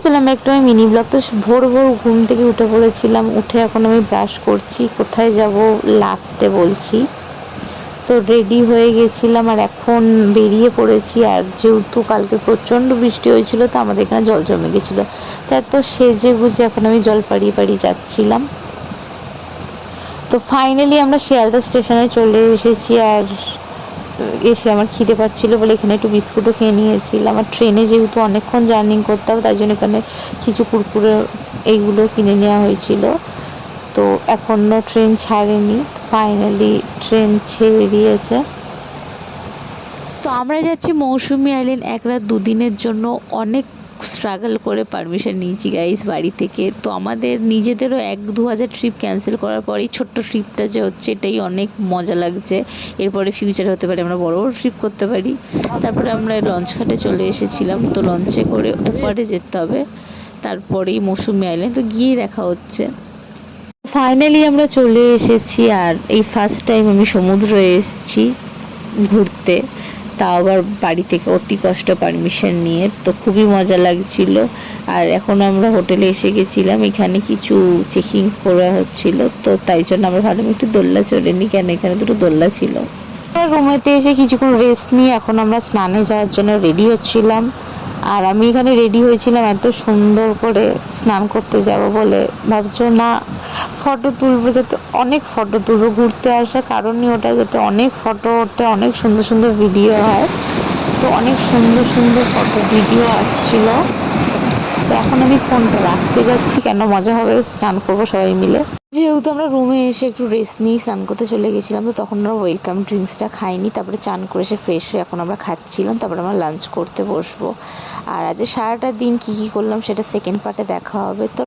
এসেছিলাম একটা mini blog. তো ভোর ভোর ঘুম থেকে উঠে পড়েছিলাম, উঠে এখন আমি ব্রাশ করছি, কোথায় যাব লাস্টে বলছি। তো রেডি হয়ে গেছিলাম আর এখন বেরিয়ে পড়েছি। আর যেহেতু কালকে প্রচণ্ড বৃষ্টি হয়েছিল তো আমাদের এখানে জল জমে গেছিলো, তাই তো সেজে গুজে এখন আমি জল পাড়িয়ে পাড়িয়ে যাচ্ছিলাম। তো ফাইনালি আমরা শিয়ালদা স্টেশনে চলে এসেছি। আর এসে আমার খিদে পাচ্ছিলো বলে এখানে একটু বিস্কুটও খেয়ে নিয়েছিলাম। আর ট্রেনে যেহেতু অনেকক্ষণ জার্নি করতে হবে তাই জন্য এখানে কিছু কুরকুরে এইগুলো কিনে নেওয়া হয়েছিল। তো এখনও ট্রেন ছাড়েনি, ফাইনালি ট্রেন ছেড়ে দিয়েছে। তো আমরা যাচ্ছি মৌসুমী আইল্যান্ড 1 রাত 2 দিনের জন্য। অনেক স্ট্রাগল করে পারমিশন নিয়েছি গাইস বাড়ি থেকে। তো আমাদের নিজেদেরও 1-2 হাজার ট্রিপ ক্যান্সেল করার পর এই ছোট্ট ট্রিপটা যে হচ্ছে এটাই অনেক মজা লাগছে। এরপরে ফিউচারে হতে পারে আমরা বড় বড় ট্রিপ করতে পারি। তারপরে আমরা লঞ্চ ঘাটে চলে এসেছিলাম। তো লঞ্চে করে ওপারে যেতে হবে, তারপরেই মৌসুমী আইল্যান্ড। তো গিয়ে দেখা হচ্ছে। ফাইনালি আমরা চলে এসেছি। আর এই ফার্স্ট টাইম আমি সমুদ্রে এসেছি ঘুরতে, তাও আবার বাড়ি থেকে অতি কষ্ট পারমিশন নিয়ে। তো খুবই মজা লাগছিল। আর এখন আমরা হোটেলে এসে গেছিলাম, এখানে কিছু চেকিং করা হচ্ছিল, তো তাই জন্য আমরা ভাবলাম একটু দোলনা চলে নিই, কেন এখানে দুটো দোলনা ছিল। রুমেতে এসে কিছুক্ষণ রেস্ট নিয়ে এখন আমরা স্নানে যাওয়ার জন্য রেডি হচ্ছিলাম। আর আমি এখানে রেডি হয়েছিলাম এত সুন্দর করে স্নান করতে যাব বলে, ভাবছো না ফটো তুলবো, যাতে অনেক ফটো তুলবো। ঘুরতে আসার কারণই ওটা, যাতে অনেক ফটো ওঠে, অনেক সুন্দর সুন্দর ভিডিও হয়। তো অনেক সুন্দর সুন্দর ফটো ভিডিও আসছিল। তো এখন আমি ফোনটা রাখতে যাচ্ছি, কেন মজা হবে, স্নান করবো সবাই মিলে। যেহেতু আমরা রুমে এসে একটু রেস্ট নিয়ে স্নান করতে চলে গেছিলাম, তো তখন আমরা ওয়েলকাম ড্রিঙ্কসটা খাইনি। তারপরে চান করে এসে ফ্রেশ হয়ে এখন আমরা খাচ্ছিলাম, তারপরে আমরা লাঞ্চ করতে বসবো। আর আজ সারাটা দিন কী কী করলাম সেটা সেকেন্ড পার্টে দেখা হবে। তো